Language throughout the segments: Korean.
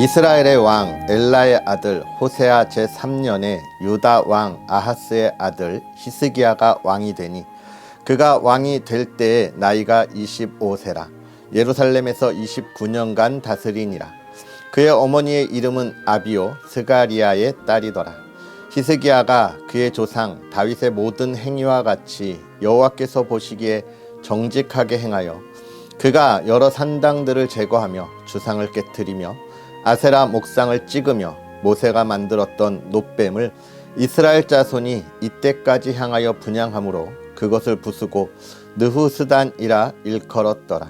이스라엘의 왕 엘라의 아들 호세아 제3년에 유다 왕 아하스의 아들 히스기야가 왕이 되니 그가 왕이 될 때에 나이가 25세라. 예루살렘에서 29년간 다스리니라. 그의 어머니의 이름은 아비요 스가리아의 딸이더라. 히스기야가 그의 조상 다윗의 모든 행위와 같이 여호와께서 보시기에 정직하게 행하여 그가 여러 산당들을 제거하며 주상을 깨뜨리며 아세라 목상을 찍으며 모세가 만들었던 놋뱀을 이스라엘 자손이 이때까지 향하여 분향함으로 그것을 부수고 느후스단이라 일컬었더라.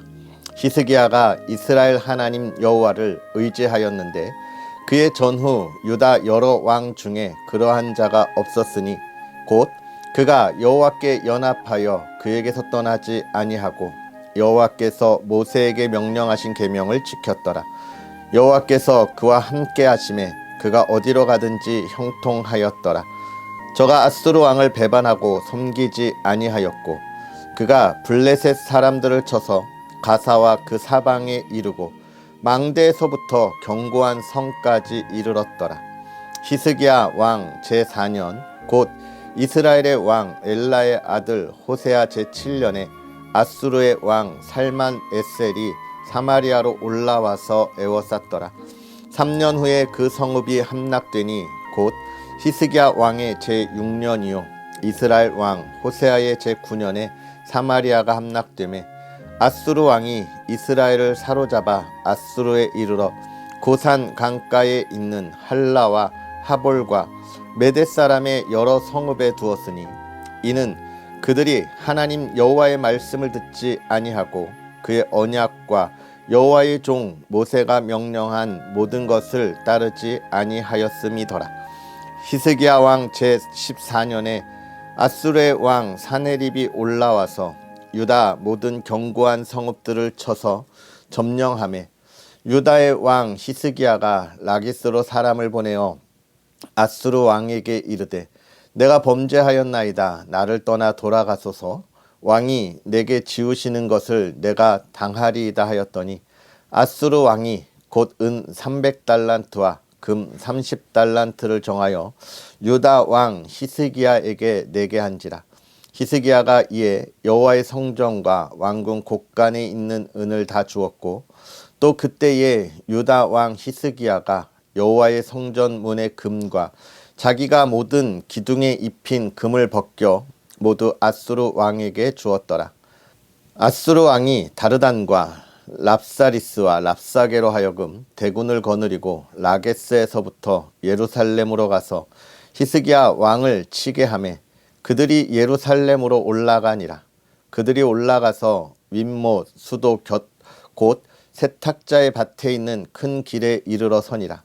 히스기야가 이스라엘 하나님 여호와를 의지하였는데 그의 전후 유다 여러 왕 중에 그러한 자가 없었으니 곧 그가 여호와께 연합하여 그에게서 떠나지 아니하고 여호와께서 모세에게 명령하신 계명을 지켰더라. 여호와께서 그와 함께 하심에 그가 어디로 가든지 형통하였더라. 저가 아수르 왕을 배반하고 섬기지 아니하였고 그가 블레셋 사람들을 쳐서 가사와 그 사방에 이르고 망대에서부터 견고한 성까지 이르렀더라. 히스기야 왕 제4년 곧 이스라엘의 왕 엘라의 아들 호세아 제7년에 아수르의 왕 살만 에셀이 사마리아로 올라와서 에워쌌더라. 3년 후에 그 성읍이 함락되니 곧 히스기야 왕의 제6년이요 이스라엘 왕 호세아의 제9년에 사마리아가 함락되매 아수르 왕이 이스라엘을 사로잡아 아수르에 이르러 고산 강가에 있는 할라와 하볼과 메대 사람의 여러 성읍에 두었으니 이는 그들이 하나님 여호와의 말씀을 듣지 아니하고 그의 언약과 여호와의 종 모세가 명령한 모든 것을 따르지 아니하였음이더라. 히스기야 왕 제14년에 아수르의 왕 사네립이 올라와서 유다 모든 견고한 성읍들을 쳐서 점령하매 유다의 왕 히스기야가 라기스로 사람을 보내어 아수르 왕에게 이르되 내가 범죄하였나이다. 나를 떠나 돌아가소서. 왕이 내게 지우시는 것을 내가 당하리이다 하였더니 아수르 왕이 곧 은 300달란트와 금 30달란트를 정하여 유다 왕 히스기야에게 내게 한지라. 히스기야가 이에 여호와의 성전과 왕궁 곳간에 있는 은을 다 주었고 또 그때에 유다 왕 히스기야가 여호와의 성전 문의 금과 자기가 모든 기둥에 입힌 금을 벗겨 모두 아수르 왕에게 주었더라. 아수르 왕이 다르단과 랍사리스와 랍사게로 하여금 대군을 거느리고 라게스에서부터 예루살렘으로 가서 히스기야 왕을 치게 하매 그들이 예루살렘으로 올라가니라. 그들이 올라가서 윗못 수도 곁 곧 세탁자의 밭에 있는 큰 길에 이르러 서니라.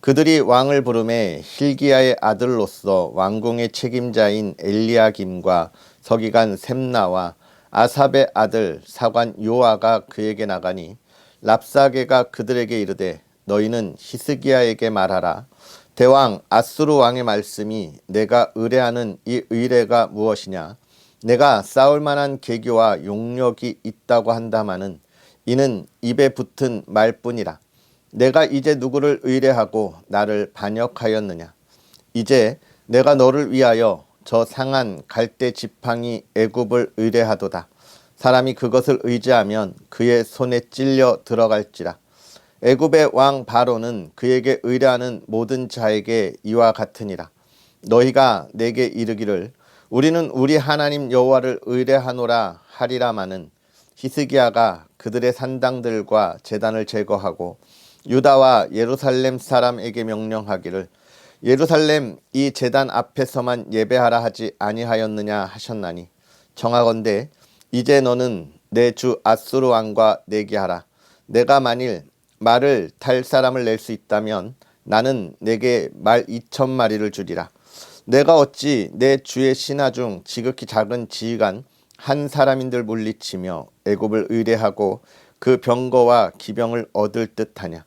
그들이 왕을 부르매 hil기야의 아들로서 왕궁의 책임자인 엘리야김과 서기관 셈나와 아삽의 아들 사관 요아가 그에게 나가니 랍사게가 그들에게 이르되 너희는 히스기야에게 말하라. 대왕 아수르 왕의 말씀이 내가 의뢰하는 이 의뢰가 무엇이냐. 내가 싸울 만한 계교와 용력이 있다고 한다마는 이는 입에 붙은 말뿐이라. 내가 이제 누구를 의뢰하고 나를 반역하였느냐. 이제 내가 너를 위하여 저 상한 갈대 지팡이 애굽을 의뢰하도다. 사람이 그것을 의지하면 그의 손에 찔려 들어갈지라. 애굽의 왕 바로는 그에게 의뢰하는 모든 자에게 이와 같으니라. 너희가 내게 이르기를 우리는 우리 하나님 여호와를 의뢰하노라 하리라마는 히스기야가 그들의 산당들과 제단을 제거하고 유다와 예루살렘 사람에게 명령하기를 예루살렘 이 제단 앞에서만 예배하라 하지 아니하였느냐 하셨나니 청하건대 이제 너는 내 주 아수르 왕과 내기하라. 내가 만일 말을 탈 사람을 낼 수 있다면 나는 내게 말 2,000마리를 주리라. 내가 어찌 내 주의 신하 중 지극히 작은 지휘관 한 사람인들 물리치며 애굽을 의뢰하고 그 병거와 기병을 얻을 듯하냐.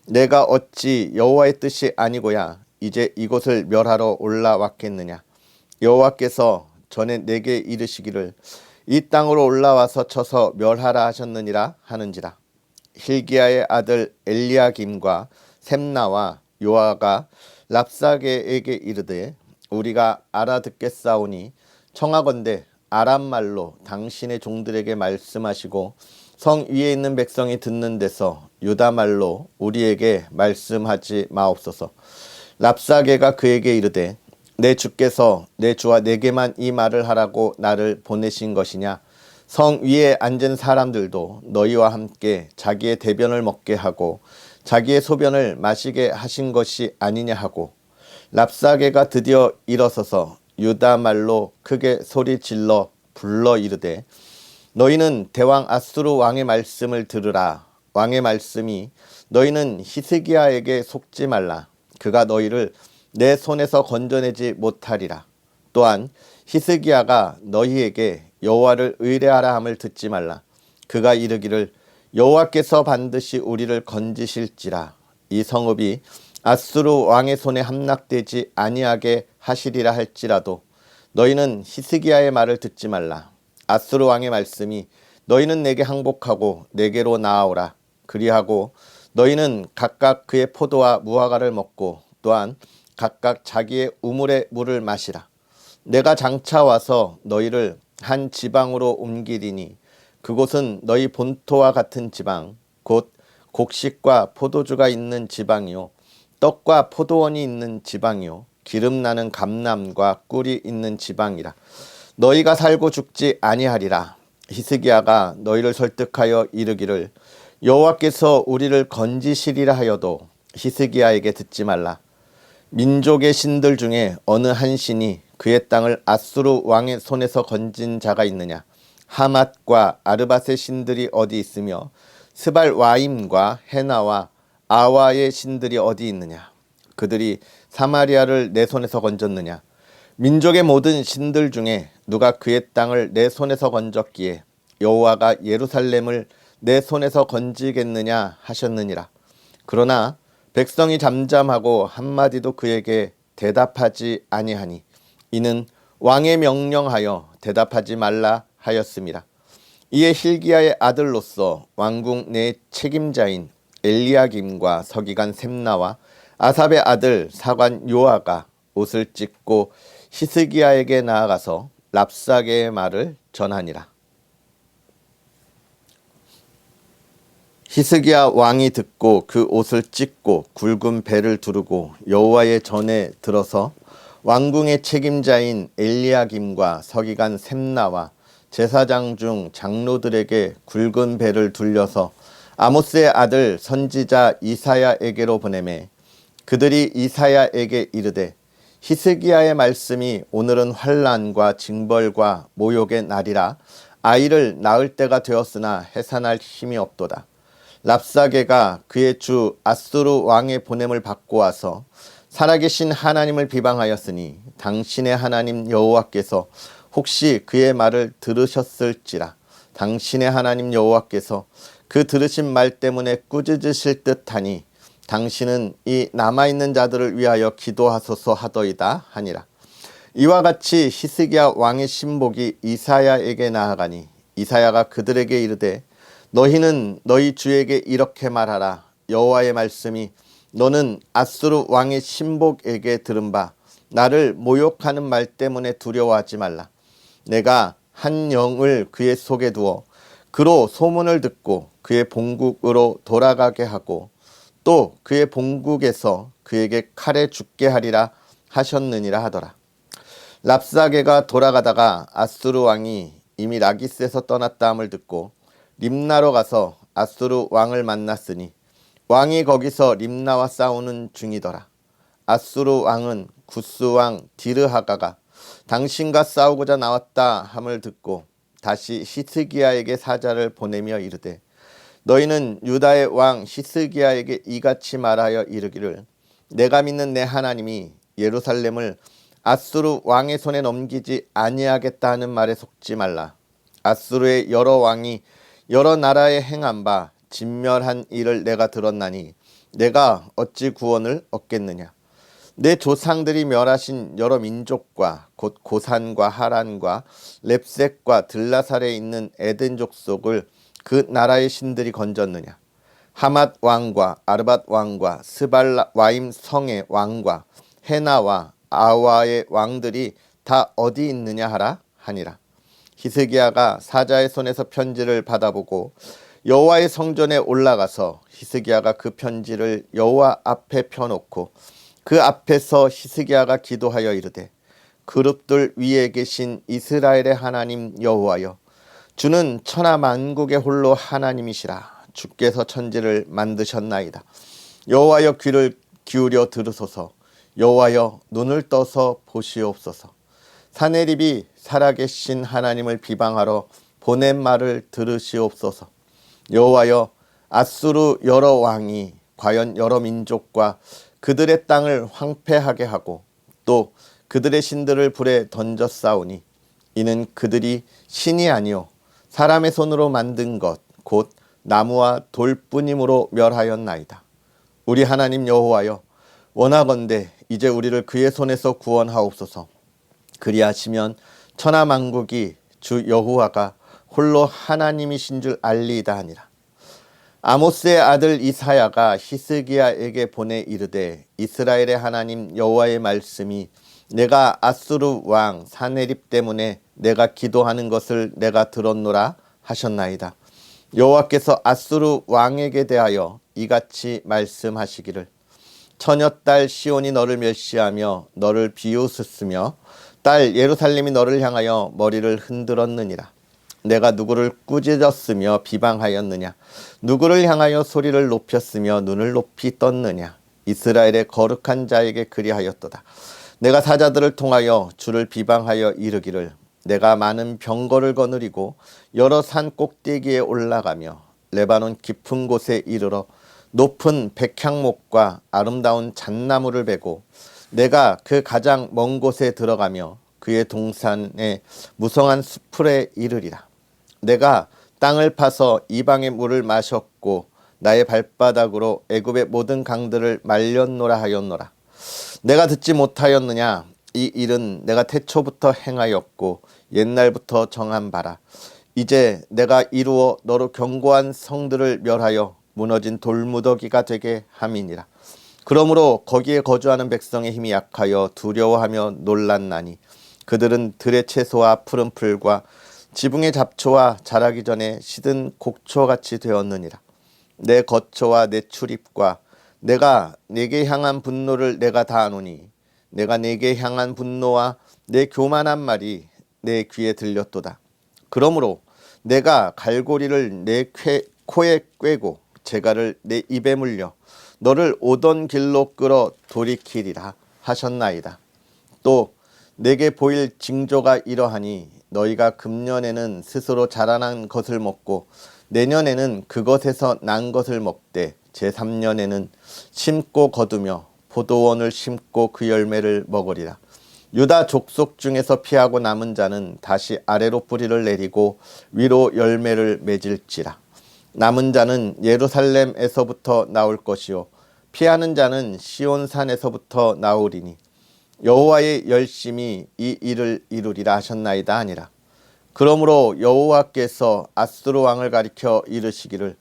내가 어찌 여호와의 뜻이 아니고야 이제 이곳을 멸하러 올라왔겠느냐. 여호와께서 전에 내게 이르시기를 이 땅으로 올라와서 쳐서 멸하라 하셨느니라 하는지라. hil기야의 아들 엘리야김과 셈나와 요아가 랍사게에게 이르되 우리가 알아듣겠사오니 청하건대 아람 말로 당신의 종들에게 말씀하시고 성 위에 있는 백성이 듣는 데서 유다 말로 우리에게 말씀하지 마옵소서. 랍사게가 그에게 이르되 내 주께서 내 주와 내게만 이 말을 하라고 나를 보내신 것이냐? 성 위에 앉은 사람들도 너희와 함께 자기의 대변을 먹게 하고 자기의 소변을 마시게 하신 것이 아니냐 하고 랍사게가 드디어 일어서서 유다 말로 크게 소리질러 불러 이르되 너희는 대왕 아수르 왕의 말씀을 들으라. 왕의 말씀이 너희는 히스기야에게 속지 말라. 그가 너희를 내 손에서 건져내지 못하리라. 또한 히스기야가 너희에게 여호와를 의뢰하라 함을 듣지 말라. 그가 이르기를 여호와께서 반드시 우리를 건지실지라. 이 성읍이 아수르 왕의 손에 함락되지 아니하게 하시리라 할지라도 너희는 히스기야의 말을 듣지 말라. 아수르 왕의 말씀이 너희는 내게 항복하고 내게로 나아오라. 그리하고 너희는 각각 그의 포도와 무화과를 먹고 또한 각각 자기의 우물의 물을 마시라. 내가 장차 와서 너희를 한 지방으로 옮기리니 그곳은 너희 본토와 같은 지방 곧 곡식과 포도주가 있는 지방이요 떡과 포도원이 있는 지방이요 기름 나는 감람과 꿀이 있는 지방이라. 너희가 살고 죽지 아니하리라. 히스기야가 너희를 설득하여 이르기를 여호와께서 우리를 건지시리라 하여도 히스기야에게 듣지 말라. 민족의 신들 중에 어느 한 신이 그의 땅을 아수르 왕의 손에서 건진 자가 있느냐? 하맛과 아르밧의 신들이 어디 있으며 스발와임과 헤나와 아와의 신들이 어디 있느냐? 그들이 사마리아를 내 손에서 건졌느냐? 민족의 모든 신들 중에 누가 그의 땅을 내 손에서 건졌기에 여호와가 예루살렘을 내 손에서 건지겠느냐 하셨느니라. 그러나 백성이 잠잠하고 한마디도 그에게 대답하지 아니하니 이는 왕의 명령하여 대답하지 말라 하였음이라. 이에 힐기야의 아들로서 왕궁 내 책임자인 엘리야김과 서기관 셈나와 아삽의 아들 사관 요아가 옷을 찢고 히스기야에게 나아가서 랍사게의 말을 전하니라. 히스기야 왕이 듣고 그 옷을 찢고 굵은 배를 두르고 여호와의 전에 들어서 왕궁의 책임자인 엘리야김과 서기관 셈나와 제사장 중 장로들에게 굵은 배를 둘려서 아모스의 아들 선지자 이사야에게로 보내매 그들이 이사야에게 이르되 히스기야의 말씀이 오늘은 환난과 징벌과 모욕의 날이라 아이를 낳을 때가 되었으나 해산할 힘이 없도다. 랍사게가 그의 주 아수르 왕의 보냄을 받고 와서 살아계신 하나님을 비방하였으니 당신의 하나님 여호와께서 혹시 그의 말을 들으셨을지라. 당신의 하나님 여호와께서 그 들으신 말 때문에 꾸짖으실 듯하니 당신은 이 남아있는 자들을 위하여 기도하소서 하더이다 하니라. 이와 같이 히스기야 왕의 신복이 이사야에게 나아가니 이사야가 그들에게 이르되 너희는 너희 주에게 이렇게 말하라. 여호와의 말씀이 너는 아수르 왕의 신복에게 들은 바 나를 모욕하는 말 때문에 두려워하지 말라. 내가 한 영을 그의 속에 두어 그로 소문을 듣고 그의 본국으로 돌아가게 하고 또 그의 본국에서 그에게 칼에 죽게 하리라 하셨느니라 하더라. 랍사게가 돌아가다가 아수르 왕이 이미 라기스에서 떠났다 함을 듣고 림나로 가서 아수르 왕을 만났으니 왕이 거기서 림나와 싸우는 중이더라. 아수르 왕은 구스 왕 디르하가가 당신과 싸우고자 나왔다 함을 듣고 다시 히스기야에게 사자를 보내며 이르되 너희는 유다의 왕 히스기야에게 이같이 말하여 이르기를 내가 믿는 내 하나님이 예루살렘을 아수르 왕의 손에 넘기지 아니하겠다 하는 말에 속지 말라. 아수르의 여러 왕이 여러 나라에 행한 바 진멸한 일을 내가 들었나니 내가 어찌 구원을 얻겠느냐. 내 조상들이 멸하신 여러 민족과 곧 고산과 하란과 렙색과 들라살에 있는 에덴 족속을 그 나라의 신들이 건졌느냐. 하맛 왕과 아르밧 왕과 스발와임 성의 왕과 헤나와 아와의 왕들이 다 어디 있느냐 하라 하니라. 히스기야가 사자의 손에서 편지를 받아보고 여호와의 성전에 올라가서 히스기야가 그 편지를 여호와 앞에 펴놓고 그 앞에서 히스기야가 기도하여 이르되, 그룹들 위에 계신 이스라엘의 하나님 여호와여, 주는 천하 만국의 홀로 하나님이시라. 주께서 천지를 만드셨나이다. 여호와여, 귀를 기울여 들으소서. 여호와여, 눈을 떠서 보시옵소서. 사내립이 살아계신 하나님을 비방하러 보낸 말을 들으시옵소서. 여호와여, 앗수르 여러 왕이 과연 여러 민족과 그들의 땅을 황폐하게 하고 또 그들의 신들을 불에 던져 싸우니, 이는 그들이 신이 아니요 사람의 손으로 만든 것 곧 나무와 돌뿐이므로 멸하였나이다. 우리 하나님 여호와여, 원하건대 이제 우리를 그의 손에서 구원하옵소서. 그리하시면 천하 만국이 주 여호와가 홀로 하나님이신 줄 알리이다 하니라. 아모스의 아들 이사야가 히스기야에게 보내 이르되, 이스라엘의 하나님 여호와의 말씀이 내가 앗수르 왕 사네립 때문에 내가 기도하는 것을 내가 들었노라 하셨나이다. 여호와께서 앗수르 왕에게 대하여 이같이 말씀하시기를, 처녀딸 시온이 너를 멸시하며 너를 비웃었으며 딸 예루살렘이 너를 향하여 머리를 흔들었느니라. 내가 누구를 꾸짖었으며 비방하였느냐? 누구를 향하여 소리를 높였으며 눈을 높이 떴느냐? 이스라엘의 거룩한 자에게 그리하였도다. 내가 사자들을 통하여 주를 비방하여 이르기를, 내가 많은 병거를 거느리고 여러 산 꼭대기에 올라가며 레바논 깊은 곳에 이르러 높은 백향목과 아름다운 잣나무를 베고 내가 그 가장 먼 곳에 들어가며 그의 동산에 무성한 수풀에 이르리라. 내가 땅을 파서 이방의 물을 마셨고 나의 발바닥으로 애굽의 모든 강들을 말렸노라 하였노라. 내가 듣지 못하였느냐? 이 일은 내가 태초부터 행하였고 옛날부터 정한 바라. 이제 내가 이루어 너로 견고한 성들을 멸하여 무너진 돌무더기가 되게 함이니라. 그러므로 거기에 거주하는 백성의 힘이 약하여 두려워하며 놀랐나니, 그들은 들의 채소와 푸른 풀과 지붕의 잡초와 자라기 전에 시든 곡초같이 되었느니라. 내 거처와 내 출입과 내가 네게 향한 분노를 내가 다 아노니, 내가 네게 향한 분노와 내 교만한 말이 내 귀에 들렸도다. 그러므로 내가 갈고리를 내 코에 꿰고 재갈을 내 입에 물려 너를 오던 길로 끌어 돌이키리라 하셨나이다. 또 내게 보일 징조가 이러하니, 너희가 금년에는 스스로 자라난 것을 먹고 내년에는 그것에서 난 것을 먹되 제3년에는 심고 거두며 포도원을 심고 그 열매를 먹으리라. 유다 족속 중에서 피하고 남은 자는 다시 아래로 뿌리를 내리고 위로 열매를 맺을지라. 남은 자는 예루살렘에서부터 나올 것이요 피하는 자는 시온산에서부터 나오리니, 여호와의 열심이 이 일을 이루리라 하셨나이다 하니라. 그러므로 여호와께서 앗수르 왕을 가리켜 이르시기를,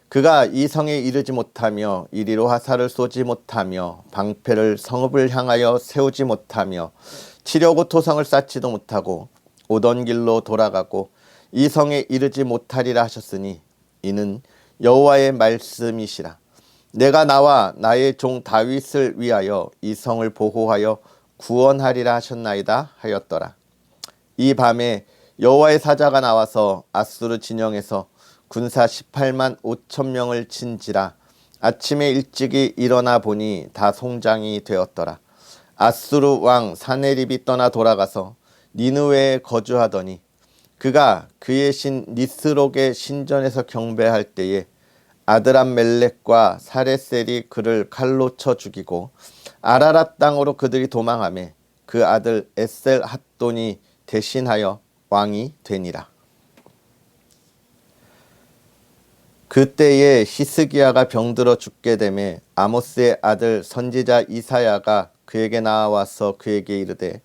그가 이 성에 이르지 못하며 이리로 화살을 쏘지 못하며 방패를 성읍을 향하여 세우지 못하며 치려고 토성을 쌓지도 못하고 오던 길로 돌아가고 이 성에 이르지 못하리라 하셨으니, 이는 여호와의 말씀이시라. 내가 나와 나의 종 다윗을 위하여 이 성을 보호하여 구원하리라 하셨나이다 하였더라. 이 밤에 여호와의 사자가 나와서 앗수르 진영에서 군사 18만 5천 명을 친지라. 아침에 일찍이 일어나 보니 다 송장이 되었더라. 앗수르 왕 사네립이 떠나 돌아가서 니느웨에 거주하더니, 그가 그의 신 니스록의 신전에서 경배할 때에 아드람멜렉과 사레셀이 그를 칼로 쳐 죽이고 아라랏 땅으로 그들이 도망하매 그 아들 에셀 핫돈이 대신하여 왕이 되니라. 그때에 히스기야가 병들어 죽게 되매 아모스의 아들 선지자 이사야가 그에게 나와서 그에게 이르되,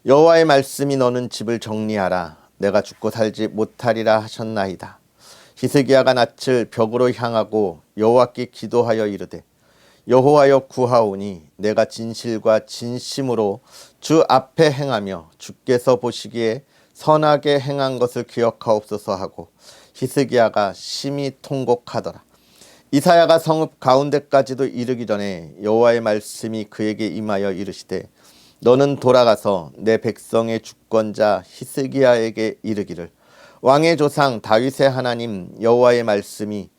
여호와의 말씀이 너는 집을 정리하라. 내가 죽고 살지 못하리라 하셨나이다. 히스기야가 낯을 벽으로 향하고 여호와께 기도하여 이르되 여호와여 구하오니 내가 진실과 진심으로 주 앞에 행하며 주께서 보시기에 선하게 행한 것을 기억하옵소서 하고 히스기야가 심히 통곡하더라. 이사야가 성읍 가운데까지도 이르기 전에 여호와의 말씀이 그에게 임하여 이르시되 너는 돌아가서 내 백성의 주권자 히스기야에게 이르기를 왕의 조상 다윗의 하나님 여호와의 말씀이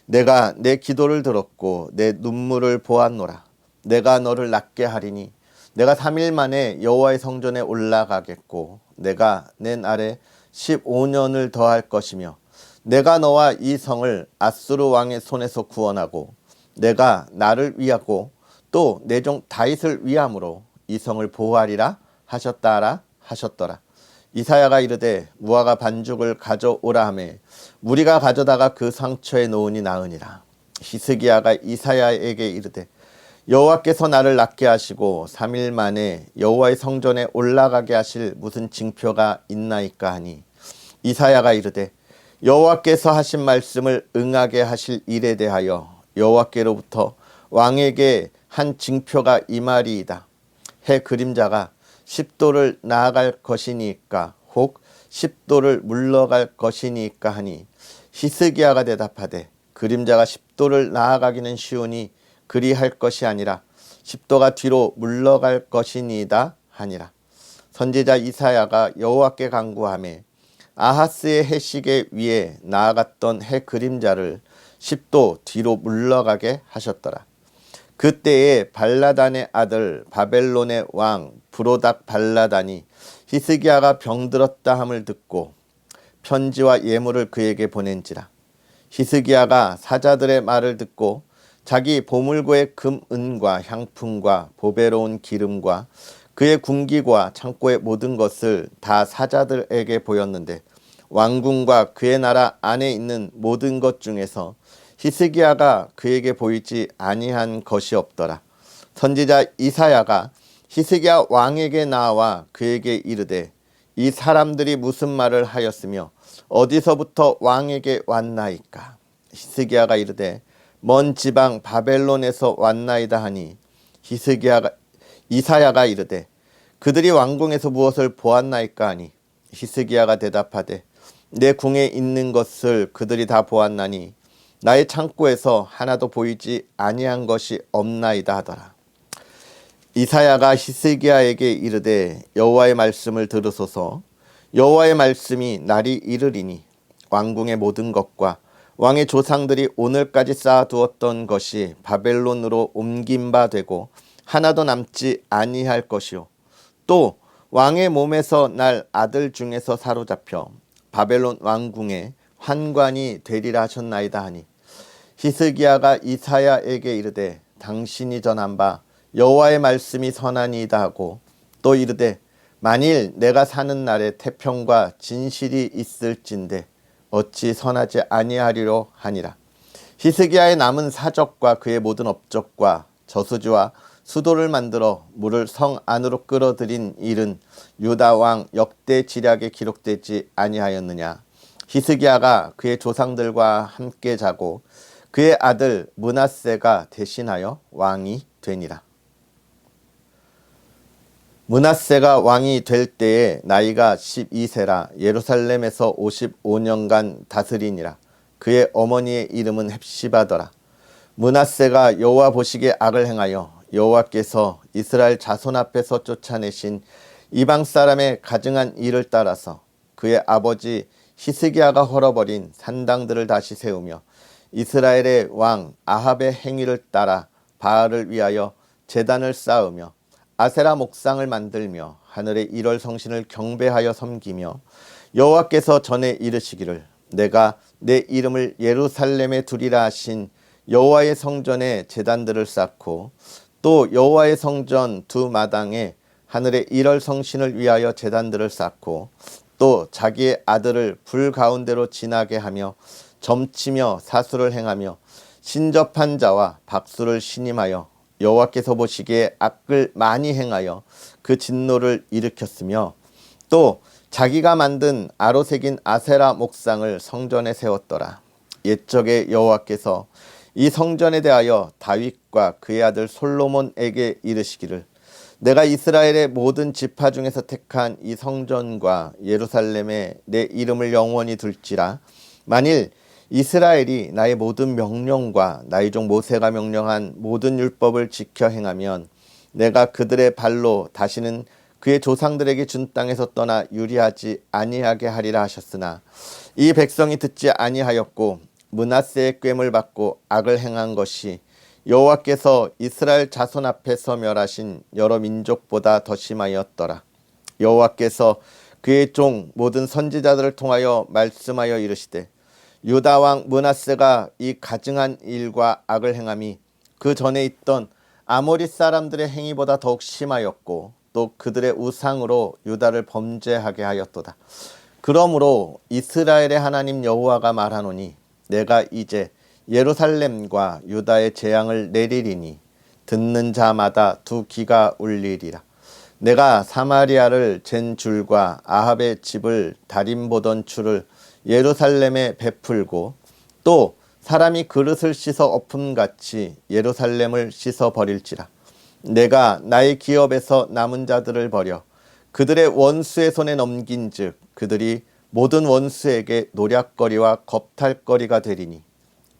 내가 내 기도를 들었고 내 눈물을 보았노라. 내가 너를 낫게 하리니 내가 3일 만에 여호와의 성전에 올라가겠고 내가 내 날에 15년을 더할 것이며 내가 너와 이 성을 아수르 왕의 손에서 구원하고 내가 나를 위하고 또 내 종 다윗을 위함으로 이 성을 보호하리라 하셨더라. 이사야가 이르되 무화과 반죽을 가져오라 하매 무리가 가져다가 그 상처에 놓으니 나으니라. 히스기야가 이사야에게 이르되 여호와께서 나를 낫게 하시고 3일 만에 여호와의 성전에 올라가게 하실 무슨 징표가 있나이까 하니 이사야가 이르되 여호와께서 하신 말씀을 응하게 하실 일에 대하여 여호와께로부터 왕에게 한 징표가 임하리이다. 해 그림자가 10도를 나아갈 것이니까 혹 10도를 물러갈 것이니까 하니 히스기야가 대답하되 그림자가 10도를 나아가기는 쉬우니 그리할 것이 아니라 10도가 뒤로 물러갈 것이니이다 하니라. 선지자 이사야가 여호와께 간구하매 아하스의 해시계 위에 나아갔던 해 그림자를 10도 뒤로 물러가게 하셨더라. 그때에 발라단의 아들 바벨론의 왕 브로닥 발라단이 히스기야가 병들었다 함을 듣고 편지와 예물을 그에게 보낸지라. 히스기야가 사자들의 말을 듣고 자기 보물고의 금, 은과 향품과 보배로운 기름과 그의 군기와 창고의 모든 것을 다 사자들에게 보였는데 왕궁과 그의 나라 안에 있는 모든 것 중에서 히스기야가 그에게 보이지 아니한 것이 없더라. 선지자 이사야가 히스기야 왕에게 나와 그에게 이르되 이 사람들이 무슨 말을 하였으며 어디서부터 왕에게 왔나이까. 히스기야가 이르되 먼 지방 바벨론에서 왔나이다 하니 이사야가 이르되 그들이 왕궁에서 무엇을 보았나이까 하니 히스기야가 대답하되 내 궁에 있는 것을 그들이 다 보았나니 나의 창고에서 하나도 보이지 아니한 것이 없나이다 하더라. 이사야가 히스기야에게 이르되 여호와의 말씀을 들으소서. 여호와의 말씀이 날이 이르리니 왕궁의 모든 것과 왕의 조상들이 오늘까지 쌓아두었던 것이 바벨론으로 옮긴 바 되고 하나도 남지 아니할 것이요 또 왕의 몸에서 날 아들 중에서 사로잡혀 바벨론 왕궁의 환관이 되리라 하셨나이다 하니 히스기야가 이사야에게 이르되 당신이 전한 바 여호와의 말씀이 선하니이다 하고 또 이르되 만일 내가 사는 날에 태평과 진실이 있을진데 어찌 선하지 아니하리로 하니라. 히스기야의 남은 사적과 그의 모든 업적과 저수지와 수도를 만들어 물을 성 안으로 끌어들인 일은 유다 왕 역대 지략에 기록되지 아니하였느냐. 히스기야가 그의 조상들과 함께 자고 그의 아들 므낫세가 대신하여 왕이 되니라. 므낫세가 왕이 될 때에 나이가 12세라 예루살렘에서 55년간 다스리니라. 그의 어머니의 이름은 헵시바더라. 므낫세가 여호와 보시기에 악을 행하여 여호와께서 이스라엘 자손 앞에서 쫓아내신 이방 사람의 가증한 일을 따라서 그의 아버지 히스기야가 헐어버린 산당들을 다시 세우며 이스라엘의 왕 아합의 행위를 따라 바알을 위하여 제단을 쌓으며 아세라 목상을 만들며 하늘의 일월 성신을 경배하여 섬기며 여호와께서 전에 이르시기를 내가 내 이름을 예루살렘에 두리라 하신 여호와의 성전에 제단들을 쌓고 또 여호와의 성전 두 마당에 하늘의 일월 성신을 위하여 제단들을 쌓고 또 자기의 아들을 불 가운데로 지나게 하며 점치며 사수를 행하며 신접한 자와 박수를 신임하여 여호와께서 보시기에 악을 많이 행하여 그 진노를 일으켰으며 또 자기가 만든 아로 새긴 아세라 목상을 성전에 세웠더라. 옛적에 여호와께서 이 성전에 대하여 다윗과 그의 아들 솔로몬에게 이르시기를 내가 이스라엘의 모든 지파 중에서 택한 이 성전과 예루살렘에 내 이름을 영원히 둘지라. 만일 이스라엘이 나의 모든 명령과 나의 종 모세가 명령한 모든 율법을 지켜 행하면 내가 그들의 발로 다시는 그의 조상들에게 준 땅에서 떠나 유리하지 아니하게 하리라 하셨으나 이 백성이 듣지 아니하였고 므낫세의 꾀를 받고 악을 행한 것이 여호와께서 이스라엘 자손 앞에서 멸하신 여러 민족보다 더 심하였더라. 여호와께서 그의 종 모든 선지자들을 통하여 말씀하여 이르시되 유다 왕 므낫세가 이 가증한 일과 악을 행함이 그 전에 있던 아모리 사람들의 행위보다 더욱 심하였고 또 그들의 우상으로 유다를 범죄하게 하였도다. 그러므로 이스라엘의 하나님 여호와가 말하노니 내가 이제 예루살렘과 유다의 재앙을 내리리니 듣는 자마다 두 귀가 울리리라. 내가 사마리아를 잰 줄과 아합의 집을 다림보던 줄을 예루살렘에 베풀고 또 사람이 그릇을 씻어 엎음같이 예루살렘을 씻어 버릴지라. 내가 나의 기업에서 남은 자들을 버려 그들의 원수의 손에 넘긴즉 그들이 모든 원수에게 노략거리와 겁탈거리가 되리니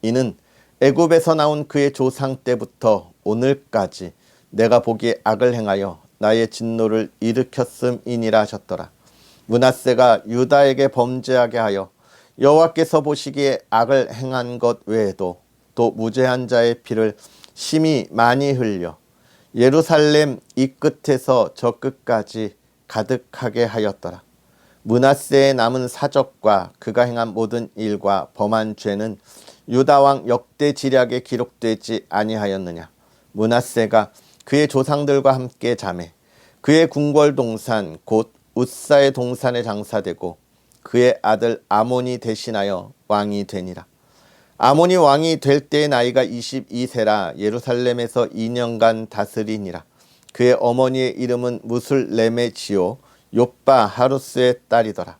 이는 애굽에서 나온 그의 조상 때부터 오늘까지 내가 보기에 악을 행하여 나의 진노를 일으켰음이니라 하셨더라. 므낫세가 유다에게 범죄하게 하여 여호와께서 보시기에 악을 행한 것 외에도 또 무죄한 자의 피를 심히 많이 흘려 예루살렘 이 끝에서 저 끝까지 가득하게 하였더라. 므낫세의 남은 사적과 그가 행한 모든 일과 범한 죄는 유다 왕 역대 지략에 기록되지 아니하였느냐. 므낫세가 그의 조상들과 함께 자매 그의 궁궐 동산 곧 웃사의 동산에 장사되고 그의 아들 아몬이 대신하여 왕이 되니라. 아몬이 왕이 될 때의 나이가 22세라 예루살렘에서 2년간 다스리니라. 그의 어머니의 이름은 무술레메 지요 욥바 하루스의 딸이더라.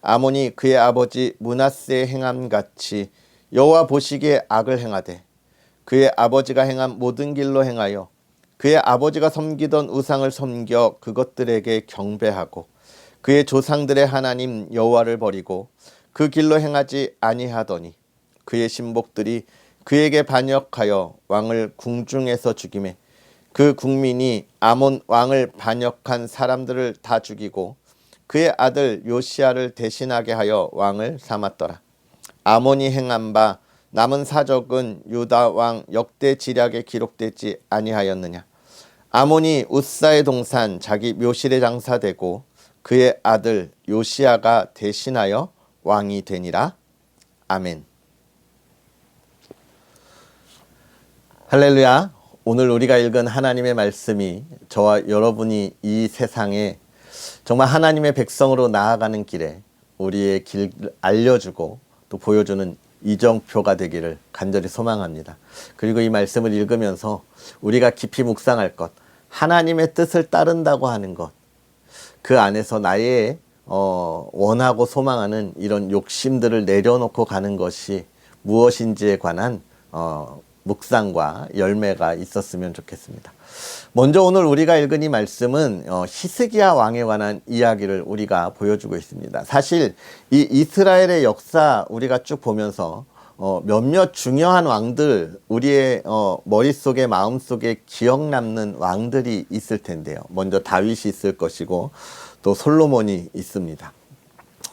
아몬이 그의 아버지 므낫세의 행함같이 여호와 보시기에 악을 행하되 그의 아버지가 행한 모든 길로 행하여 그의 아버지가 섬기던 우상을 섬겨 그것들에게 경배하고 그의 조상들의 하나님 여호와를 버리고 그 길로 행하지 아니하더니 그의 신복들이 그에게 반역하여 왕을 궁중에서 죽이매 그 국민이 아몬 왕을 반역한 사람들을 다 죽이고 그의 아들 요시야를 대신하게 하여 왕을 삼았더라. 아몬이 행한 바 남은 사적은 유다 왕 역대 지략에 기록되지 아니하였느냐. 아몬이 웃사의 동산 자기 묘실에 장사되고 그의 아들 요시야가 대신하여 왕이 되니라. 아멘. 할렐루야. 오늘 우리가 읽은 하나님의 말씀이 저와 여러분이 이 세상에 정말 하나님의 백성으로 나아가는 길에 우리의 길을 알려주고 또 보여주는 이정표가 되기를 간절히 소망합니다. 그리고 이 말씀을 읽으면서 우리가 깊이 묵상할 것, 하나님의 뜻을 따른다고 하는 것, 그 안에서 나의 원하고 소망하는 이런 욕심들을 내려놓고 가는 것이 무엇인지에 관한 묵상과 열매가 있었으면 좋겠습니다. 먼저 오늘 우리가 읽은 이 말씀은 히스기야 왕에 관한 이야기를 우리가 보여주고 있습니다. 사실 이 이스라엘의 역사 우리가 쭉 보면서 몇몇 중요한 왕들, 우리의 머릿속에 마음속에 기억 남는 왕들이 있을 텐데요. 먼저 다윗이 있을 것이고 또 솔로몬이 있습니다.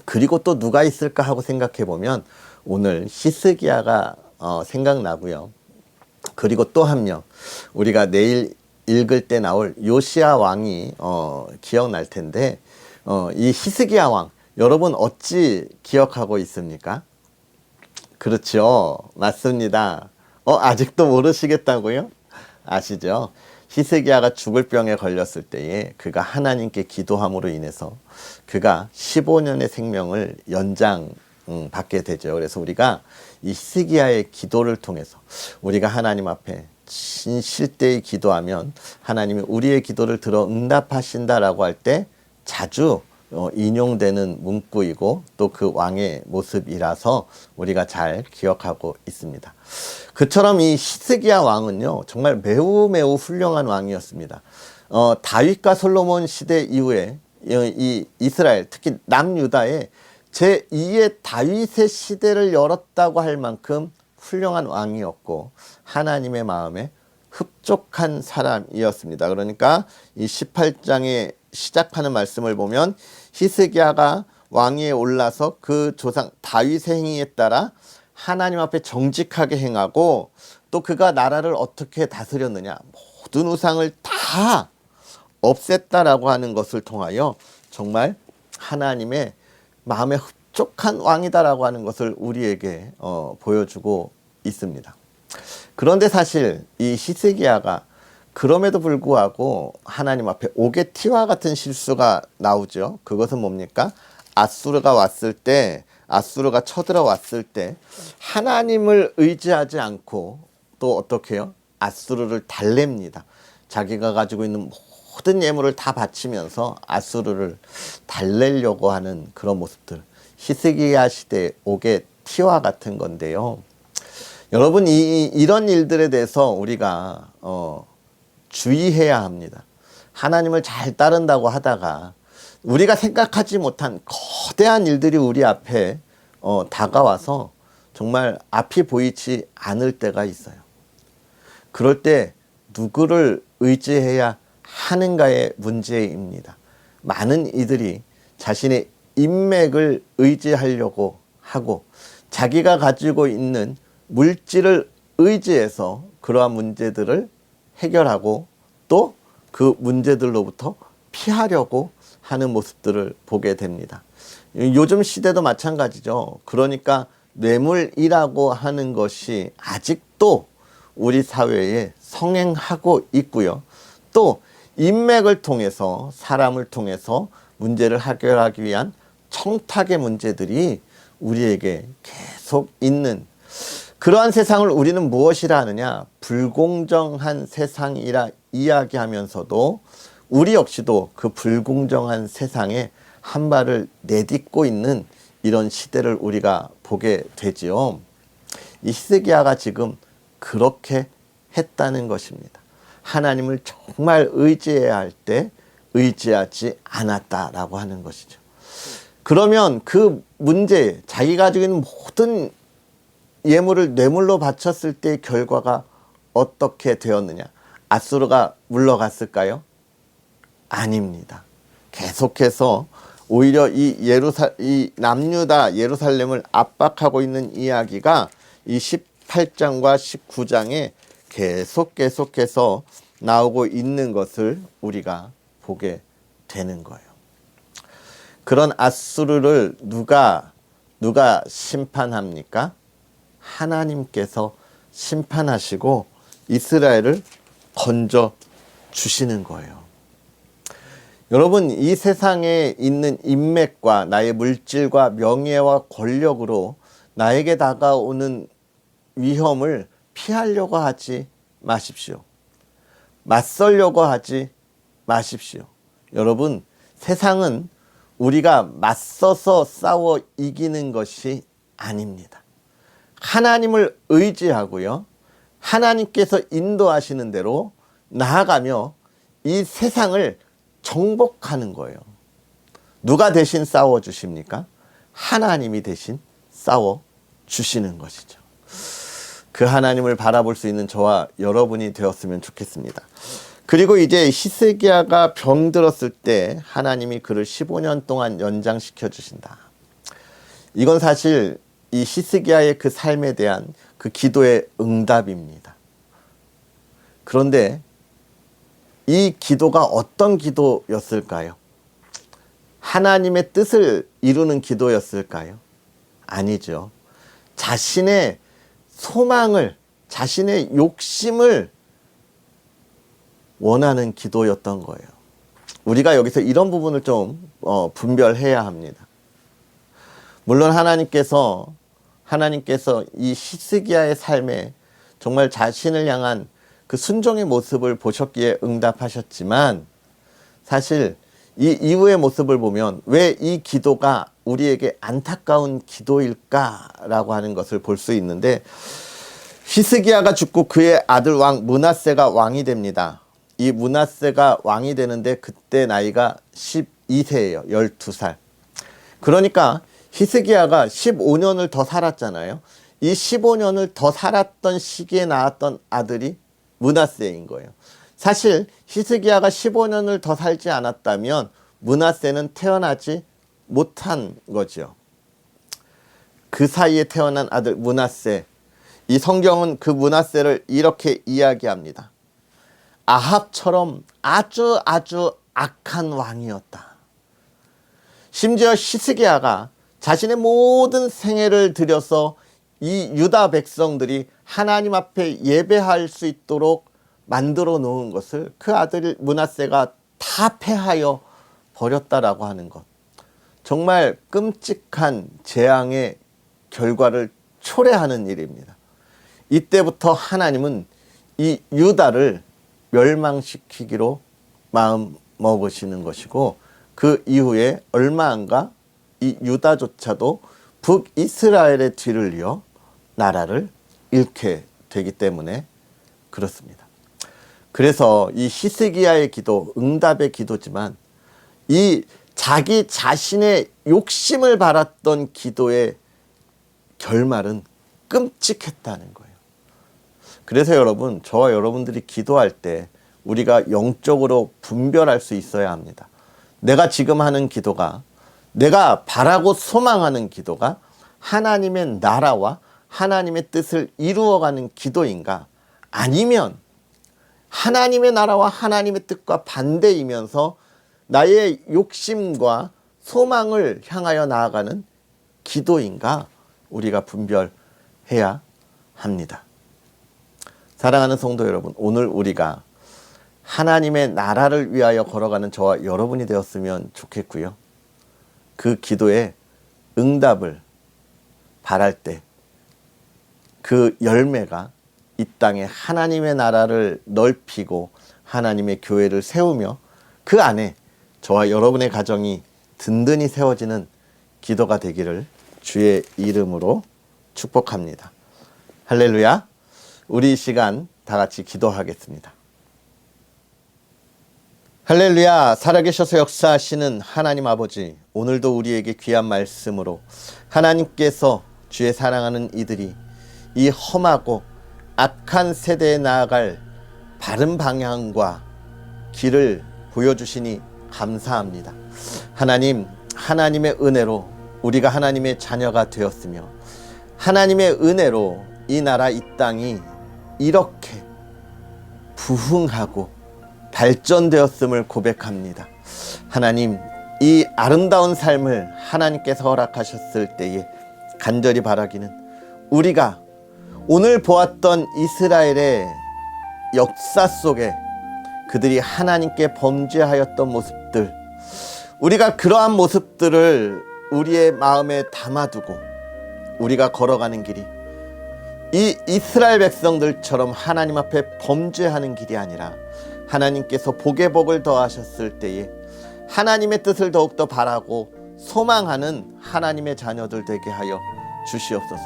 그리고 또 누가 있을까 하고 생각해 보면 오늘 히스기야가 생각나고요. 그리고 또 한 명, 우리가 내일 읽을 때 나올 요시야 왕이 기억날 텐데 이 히스기야 왕, 여러분 어찌 기억하고 있습니까? 그렇죠. 맞습니다. 아직도 모르시겠다고요? 아시죠? 히스기야가 죽을 병에 걸렸을 때에 그가 하나님께 기도함으로 인해서 그가 15년의 생명을 받게 되죠. 그래서 우리가 이 히스기야의 기도를 통해서 우리가 하나님 앞에 진실되이 기도하면 하나님이 우리의 기도를 들어 응답하신다라고 할 때 자주 인용되는 문구이고 또 그 왕의 모습이라서 우리가 잘 기억하고 있습니다. 그처럼 이 히스기야 왕은요, 정말 매우 매우 훌륭한 왕이었습니다. 다윗과 솔로몬 시대 이후에 이 이스라엘, 특히 남유다에 제2의 다윗의 시대를 열었다고 할 만큼 훌륭한 왕이었고 하나님의 마음에 흡족한 사람이었습니다. 그러니까 이 18장에 시작하는 말씀을 보면 히스기야가 왕위에 올라서 그 조상 다윗의 행위에 따라 하나님 앞에 정직하게 행하고 또 그가 나라를 어떻게 다스렸느냐, 모든 우상을 다 없앴다라고 하는 것을 통하여 정말 하나님의 마음에 흡족한 왕이다라고 하는 것을 우리에게 보여주고 있습니다. 그런데 사실 이 히스기야가 그럼에도 불구하고 하나님 앞에 오게티와 같은 실수가 나오죠. 그것은 뭡니까? 아수르가 왔을 때, 아수르가 쳐들어왔을 때 하나님을 의지하지 않고 또 어떻게 해요? 아수르를 달랩니다. 자기가 가지고 있는 모든 예물을 다 바치면서 아수르를 달래려고 하는 그런 모습들, 히스기야 시대의 오게티와 같은 건데요. 여러분, 이런 일들에 대해서 우리가 주의해야 합니다. 하나님을 잘 따른다고 하다가 우리가 생각하지 못한 거대한 일들이 우리 앞에 다가와서 정말 앞이 보이지 않을 때가 있어요. 그럴 때 누구를 의지해야 하는가의 문제입니다. 많은 이들이 자신의 인맥을 의지하려고 하고 자기가 가지고 있는 물질을 의지해서 그러한 문제들을 해결하고 또 그 문제들로부터 피하려고 하는 모습들을 보게 됩니다. 요즘 시대도 마찬가지죠. 그러니까 뇌물이라고 하는 것이 아직도 우리 사회에 성행하고 있고요. 또 인맥을 통해서, 사람을 통해서 문제를 해결하기 위한 청탁의 문제들이 우리에게 계속 있는, 그러한 세상을 우리는 무엇이라 하느냐? 불공정한 세상이라 이야기하면서도 우리 역시도 그 불공정한 세상에 한 발을 내딛고 있는 이런 시대를 우리가 보게 되지요. 이 히스기야가 지금 그렇게 했다는 것입니다. 하나님을 정말 의지해야 할 때 의지하지 않았다라고 하는 것이죠. 그러면 그 문제, 자기가 가지고 있는 모든 예물을 뇌물로 바쳤을 때의 결과가 어떻게 되었느냐? 아수르가 물러갔을까요? 아닙니다. 계속해서 오히려 이 남유다 예루살렘을 압박하고 있는 이야기가 이 18장과 19장에 계속해서 나오고 있는 것을 우리가 보게 되는 거예요. 그런 아수르를 누가 심판합니까? 하나님께서 심판하시고 이스라엘을 건져 주시는 거예요. 여러분, 이 세상에 있는 인맥과 나의 물질과 명예와 권력으로 나에게 다가오는 위험을 피하려고 하지 마십시오. 맞설려고 하지 마십시오. 여러분, 세상은 우리가 맞서서 싸워 이기는 것이 아닙니다. 하나님을 의지하고요, 하나님께서 인도하시는 대로 나아가며 이 세상을 정복하는 거예요. 누가 대신 싸워 주십니까? 하나님이 대신 싸워 주시는 것이죠. 그 하나님을 바라볼 수 있는 저와 여러분이 되었으면 좋겠습니다. 그리고 이제 히스기야가 병들었을 때 하나님이 그를 15년 동안 연장시켜 주신다. 이건 사실 이 히스기야의 그 삶에 대한 그 기도의 응답입니다. 그런데 이 기도가 어떤 기도였을까요? 하나님의 뜻을 이루는 기도였을까요? 아니죠. 자신의 소망을, 자신의 욕심을 원하는 기도였던 거예요. 우리가 여기서 이런 부분을 좀 분별해야 합니다. 물론 하나님께서 이 히스기야의 삶에 정말 자신을 향한 그 순종의 모습을 보셨기에 응답하셨지만, 사실 이 이후의 모습을 보면 왜 이 기도가 우리에게 안타까운 기도일까라고 하는 것을 볼 수 있는데, 히스기야가 죽고 그의 아들 왕 므낫세가 왕이 됩니다. 이 므낫세가 왕이 되는데 그때 나이가 12세예요. 12살. 그러니까 히스기야가 15년을 더 살았잖아요. 이 15년을 더 살았던 시기에 낳았던 아들이 므낫세인 거예요. 사실 히스기야가 15년을 더 살지 않았다면 므낫세는 태어나지 못한 거죠. 그 사이에 태어난 아들 므낫세. 이 성경은 그 므낫세를 이렇게 이야기합니다. 아합처럼 아주 악한 왕이었다. 심지어 히스기야가 자신의 모든 생애를 들여서 이 유다 백성들이 하나님 앞에 예배할 수 있도록 만들어 놓은 것을 그 아들 므낫세가 다 패하여 버렸다라고 하는 것. 정말 끔찍한 재앙의 결과를 초래하는 일입니다. 이때부터 하나님은 이 유다를 멸망시키기로 마음 먹으시는 것이고, 그 이후에 얼마 안가 이 유다조차도 북이스라엘의 뒤를 이어 나라를 잃게 되기 때문에 그렇습니다. 그래서 이 히스기야의 기도, 응답의 기도지만 이 자기 자신의 욕심을 바랐던 기도의 결말은 끔찍했다는 거예요. 그래서 여러분, 저와 여러분들이 기도할 때 우리가 영적으로 분별할 수 있어야 합니다. 내가 지금 하는 기도가, 내가 바라고 소망하는 기도가 하나님의 나라와 하나님의 뜻을 이루어가는 기도인가, 아니면 하나님의 나라와 하나님의 뜻과 반대이면서 나의 욕심과 소망을 향하여 나아가는 기도인가, 우리가 분별해야 합니다. 사랑하는 성도 여러분, 오늘 우리가 하나님의 나라를 위하여 걸어가는 저와 여러분이 되었으면 좋겠고요. 그 기도에 응답을 바랄 때 그 열매가 이 땅에 하나님의 나라를 넓히고 하나님의 교회를 세우며 그 안에 저와 여러분의 가정이 든든히 세워지는 기도가 되기를 주의 이름으로 축복합니다. 할렐루야. 우리 이 시간 다 같이 기도하겠습니다. 할렐루야. 살아계셔서 역사하시는 하나님 아버지, 오늘도 우리에게 귀한 말씀으로 하나님께서 주의 사랑하는 이들이 이 험하고 악한 세대에 나아갈 바른 방향과 길을 보여주시니 감사합니다. 하나님, 하나님의 은혜로 우리가 하나님의 자녀가 되었으며 하나님의 은혜로 이 나라 이 땅이 이렇게 부흥하고 발전되었음을 고백합니다. 하나님, 이 아름다운 삶을 하나님께서 허락하셨을 때에 간절히 바라기는 우리가 오늘 보았던 이스라엘의 역사 속에 그들이 하나님께 범죄하였던 모습들, 우리가 그러한 모습들을 우리의 마음에 담아두고 우리가 걸어가는 길이 이 이스라엘 백성들처럼 하나님 앞에 범죄하는 길이 아니라 하나님께서 복에 복을 더하셨을 때에 하나님의 뜻을 더욱더 바라고 소망하는 하나님의 자녀들 되게 하여 주시옵소서.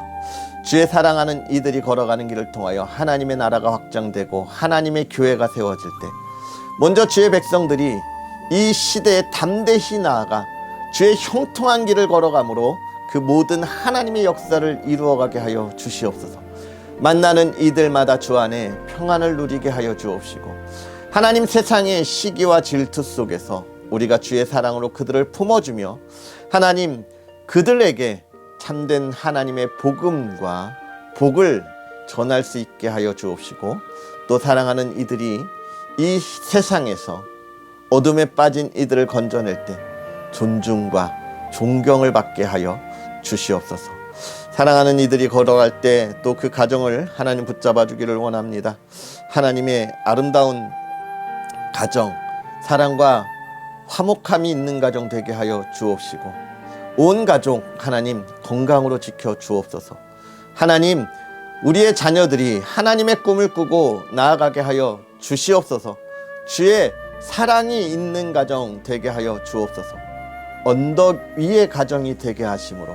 주의 사랑하는 이들이 걸어가는 길을 통하여 하나님의 나라가 확장되고 하나님의 교회가 세워질 때 먼저 주의 백성들이 이 시대에 담대히 나아가 주의 형통한 길을 걸어가므로 그 모든 하나님의 역사를 이루어가게 하여 주시옵소서. 만나는 이들마다 주 안에 평안을 누리게 하여 주옵시고, 하나님, 세상의 시기와 질투 속에서 우리가 주의 사랑으로 그들을 품어주며 하나님, 그들에게 참된 하나님의 복음과 복을 전할 수 있게 하여 주옵시고, 또 사랑하는 이들이 이 세상에서 어둠에 빠진 이들을 건져낼 때 존중과 존경을 받게 하여 주시옵소서. 사랑하는 이들이 걸어갈 때 또 그 가정을 하나님 붙잡아 주기를 원합니다. 하나님의 아름다운 가정, 사랑과 화목함이 있는 가정 되게 하여 주옵시고, 온 가족 하나님 건강으로 지켜 주옵소서. 하나님, 우리의 자녀들이 하나님의 꿈을 꾸고 나아가게 하여 주시옵소서. 주의 사랑이 있는 가정 되게 하여 주옵소서. 언덕 위의 가정이 되게 하심으로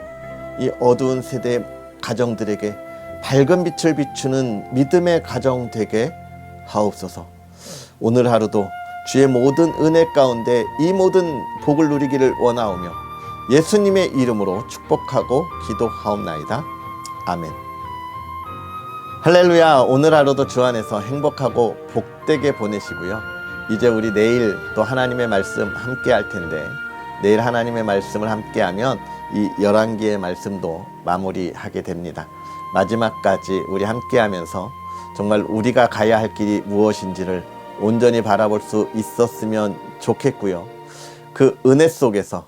이 어두운 세대 가정들에게 밝은 빛을 비추는 믿음의 가정 되게 하옵소서. 오늘 하루도 주의 모든 은혜 가운데 이 모든 복을 누리기를 원하오며 예수님의 이름으로 축복하고 기도하옵나이다. 아멘. 할렐루야. 오늘 하루도 주 안에서 행복하고 복되게 보내시고요. 이제 우리 내일 또 하나님의 말씀 함께 할 텐데, 내일 하나님의 말씀을 함께 하면 이 11개의 말씀도 마무리하게 됩니다. 마지막까지 우리 함께 하면서 정말 우리가 가야 할 길이 무엇인지를 온전히 바라볼 수 있었으면 좋겠고요. 그 은혜 속에서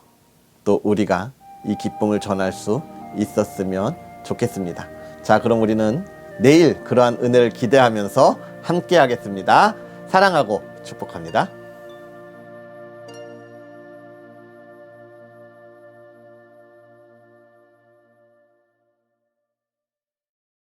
또 우리가 이 기쁨을 전할 수 있었으면 좋겠습니다. 자, 그럼 우리는 내일 그러한 은혜를 기대하면서 함께 하겠습니다. 사랑하고 축복합니다.